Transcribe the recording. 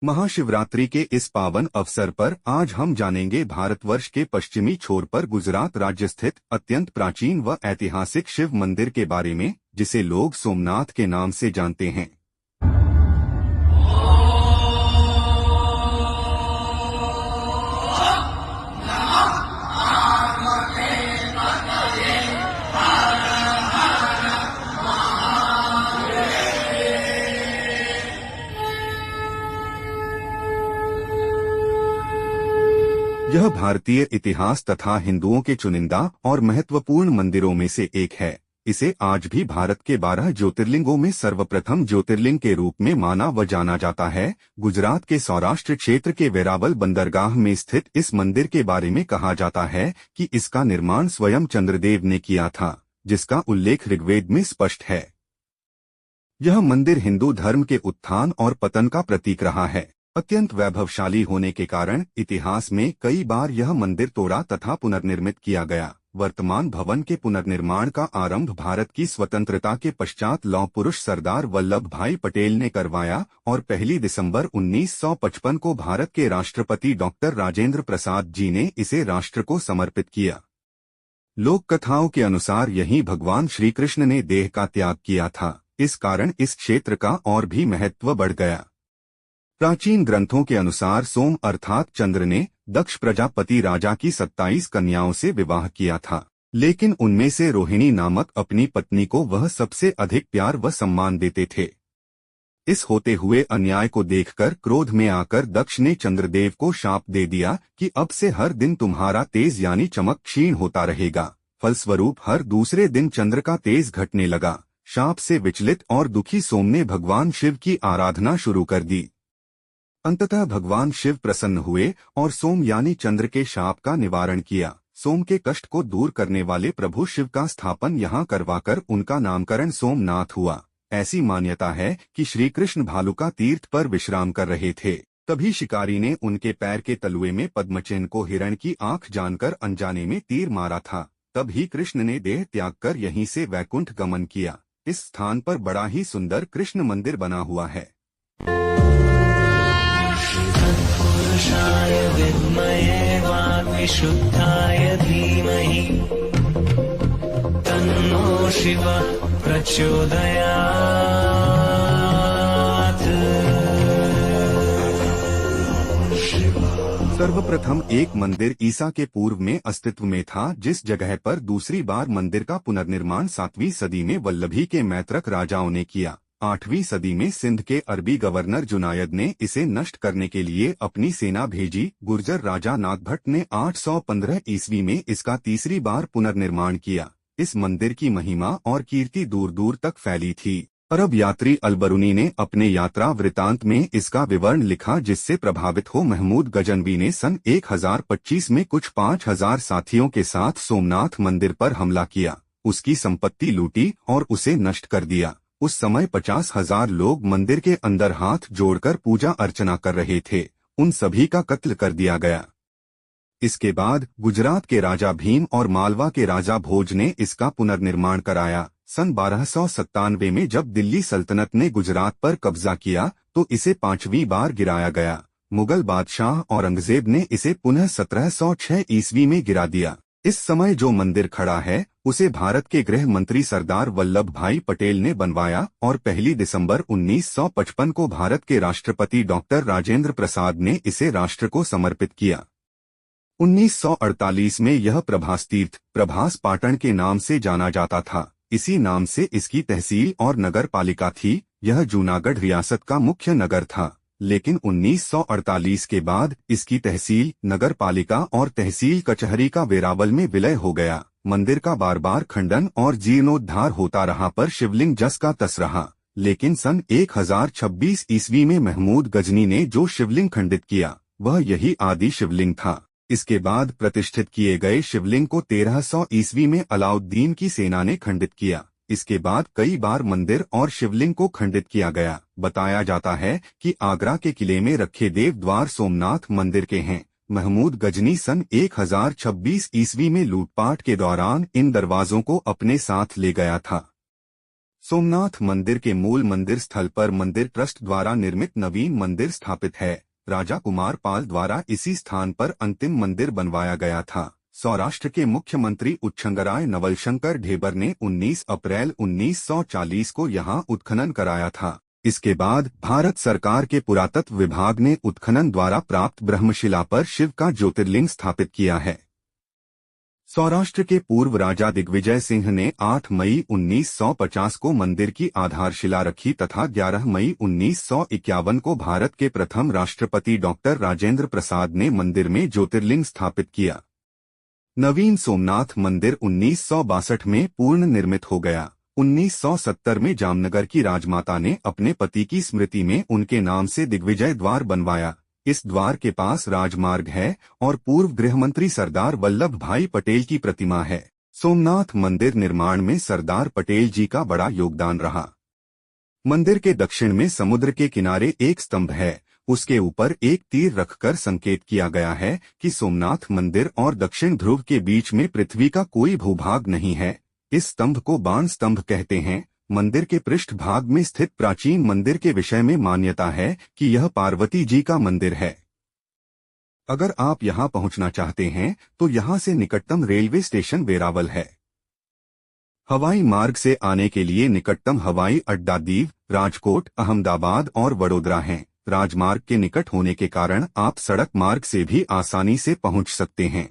महाशिवरात्रि के इस पावन अवसर पर आज हम जानेंगे भारतवर्ष के पश्चिमी छोर पर गुजरात राज्य स्थित अत्यंत प्राचीन व ऐतिहासिक शिव मंदिर के बारे में, जिसे लोग सोमनाथ के नाम से जानते हैं। यह भारतीय इतिहास तथा हिंदुओं के चुनिंदा और महत्वपूर्ण मंदिरों में से एक है। इसे आज भी भारत के 12 ज्योतिर्लिंगों में सर्वप्रथम ज्योतिर्लिंग के रूप में माना व जाना जाता है। गुजरात के सौराष्ट्र क्षेत्र के वेरावल बंदरगाह में स्थित इस मंदिर के बारे में कहा जाता है कि इसका निर्माण स्वयं चंद्रदेव ने किया था, जिसका उल्लेख ऋग्वेद में स्पष्ट है। यह मंदिर हिंदू धर्म के उत्थान और पतन का प्रतीक रहा है। अत्यंत वैभवशाली होने के कारण इतिहास में कई बार यह मंदिर तोड़ा तथा पुनर्निर्मित किया गया। वर्तमान भवन के पुनर्निर्माण का आरंभ भारत की स्वतंत्रता के पश्चात लौह पुरुष सरदार वल्लभ भाई पटेल ने करवाया और 1 दिसंबर 1955 को भारत के राष्ट्रपति डॉक्टर राजेंद्र प्रसाद जी ने इसे राष्ट्र को समर्पित किया। लोक कथाओं के अनुसार यहीं भगवान श्री कृष्ण ने देह का त्याग किया था। इस कारण इस क्षेत्र का और भी महत्व बढ़ गया। प्राचीन ग्रंथों के अनुसार सोम अर्थात चंद्र ने दक्ष प्रजापति राजा की 27 कन्याओं से विवाह किया था, लेकिन उनमें से रोहिणी नामक अपनी पत्नी को वह सबसे अधिक प्यार व सम्मान देते थे। इस होते हुए अन्याय को देखकर क्रोध में आकर दक्ष ने चंद्रदेव को शाप दे दिया कि अब से हर दिन तुम्हारा तेज यानी चमक क्षीण होता रहेगा। फलस्वरूप हर दूसरे दिन चंद्र का तेज घटने लगा। शाप से विचलित और दुखी सोम ने भगवान शिव की आराधना शुरू कर दी। अंततः भगवान शिव प्रसन्न हुए और सोम यानी चंद्र के शाप का निवारण किया। सोम के कष्ट को दूर करने वाले प्रभु शिव का स्थापन यहाँ करवाकर उनका नामकरण सोमनाथ हुआ। ऐसी मान्यता है कि श्री कृष्ण भालुका तीर्थ पर विश्राम कर रहे थे, तभी शिकारी ने उनके पैर के तलुए में पद्मचिन्ह को हिरण की आंख जानकर अनजाने में तीर मारा था। तब ही कृष्ण ने देह त्याग कर यहीं से वैकुंठ गमन किया। इस स्थान पर बड़ा ही सुंदर कृष्ण मंदिर बना हुआ है। पुरुषाय विद्महे वाग्विशुद्धाय धीमहि तन्नो शिवः प्रचोदयात्। सर्वप्रथम एक मंदिर ईसा के पूर्व में अस्तित्व में था, जिस जगह पर दूसरी बार मंदिर का पुनर्निर्माण 7वीं सदी में वल्लभी के मैत्रक राजाओं ने किया। 8वीं सदी में सिंध के अरबी गवर्नर जुनायद ने इसे नष्ट करने के लिए अपनी सेना भेजी। गुर्जर राजा नागभट्ट ने 815 ईस्वी में इसका तीसरी बार पुनर्निर्माण किया। इस मंदिर की महिमा और कीर्ति दूर दूर तक फैली थी। अरब यात्री अलबरूनी ने अपने यात्रा वृतांत में इसका विवरण लिखा, जिससे प्रभावित हो महमूद गजनवी ने सन 1025 में कुछ 5000 साथियों के साथ सोमनाथ मंदिर पर हमला किया, उसकी संपत्ति लूटी और उसे नष्ट कर दिया। उस समय 50,000 लोग मंदिर के अंदर हाथ जोड़कर पूजा अर्चना कर रहे थे। उन सभी का कत्ल कर दिया गया। इसके बाद गुजरात के राजा भीम और मालवा के राजा भोज ने इसका पुनर्निर्माण कराया। सन 1297 में जब दिल्ली सल्तनत ने गुजरात पर कब्जा किया तो इसे 5वीं बार गिराया गया। मुगल बादशाह औरंगजेब ने इसे पुनः 1706 ईस्वी में गिरा दिया। इस समय जो मंदिर खड़ा है उसे भारत के गृह मंत्री सरदार वल्लभ भाई पटेल ने बनवाया और 1 दिसंबर 1955 को भारत के राष्ट्रपति डॉक्टर राजेंद्र प्रसाद ने इसे राष्ट्र को समर्पित किया। 1948 में यह प्रभास तीर्थ प्रभास पाटन के नाम से जाना जाता था। इसी नाम से इसकी तहसील और नगर पालिका थी। यह जूनागढ़ रियासत का मुख्य नगर था, लेकिन 1948 के बाद इसकी तहसील, नगर पालिका और तहसील कचहरी का वेरावल में विलय हो गया। मंदिर का बार बार खंडन और जीर्णोद्धार होता रहा, पर शिवलिंग जस का तस रहा। लेकिन सन 1026 ईस्वी में महमूद गजनी ने जो शिवलिंग खंडित किया वह यही आदि शिवलिंग था। इसके बाद प्रतिष्ठित किए गए शिवलिंग को 1300 ईस्वी में अलाउद्दीन की सेना ने खंडित किया। इसके बाद कई बार मंदिर और शिवलिंग को खंडित किया गया। बताया जाता है कि आगरा के किले में रखे देव द्वार सोमनाथ मंदिर के हैं। महमूद गजनी सन 1026 ईस्वी में लूटपाट के दौरान इन दरवाजों को अपने साथ ले गया था। सोमनाथ मंदिर के मूल मंदिर स्थल पर मंदिर ट्रस्ट द्वारा निर्मित नवीन मंदिर स्थापित है। राजा कुमार पाल द्वारा इसी स्थान पर अंतिम मंदिर बनवाया गया था। सौराष्ट्र के मुख्यमंत्री उच्छंगराय नवलशंकर ढेबर ने 19 अप्रैल 1940 को यहां उत्खनन कराया था। इसके बाद भारत सरकार के पुरातत्व विभाग ने उत्खनन द्वारा प्राप्त ब्रह्मशिला पर शिव का ज्योतिर्लिंग स्थापित किया है। सौराष्ट्र के पूर्व राजा दिग्विजय सिंह ने 8 मई 1950 को मंदिर की आधारशिला रखी तथा 11 मई 1951 को भारत के प्रथम राष्ट्रपति डॉक्टर राजेंद्र प्रसाद ने मंदिर में ज्योतिर्लिंग स्थापित किया। नवीन सोमनाथ मंदिर 1962 में पूर्ण निर्मित हो गया। 1970 में जामनगर की राजमाता ने अपने पति की स्मृति में उनके नाम से दिग्विजय द्वार बनवाया। इस द्वार के पास राजमार्ग है और पूर्व गृहमंत्री सरदार वल्लभ भाई पटेल की प्रतिमा है। सोमनाथ मंदिर निर्माण में सरदार पटेल जी का बड़ा योगदान रहा। मंदिर के दक्षिण में समुद्र के किनारे एक स्तंभ है। उसके ऊपर एक तीर रखकर संकेत किया गया है कि सोमनाथ मंदिर और दक्षिण ध्रुव के बीच में पृथ्वी का कोई भूभाग नहीं है। इस स्तंभ को बाण स्तंभ कहते हैं। मंदिर के पृष्ठ भाग में स्थित प्राचीन मंदिर के विषय में मान्यता है कि यह पार्वती जी का मंदिर है। अगर आप यहां पहुंचना चाहते हैं तो यहां से निकटतम रेलवे स्टेशन वेरावल है। हवाई मार्ग से आने के लिए निकटतम हवाई अड्डा दीव, राजकोट, अहमदाबाद और वडोदरा हैं। राजमार्ग के निकट होने के कारण आप सड़क मार्ग से भी आसानी से पहुंच सकते हैं।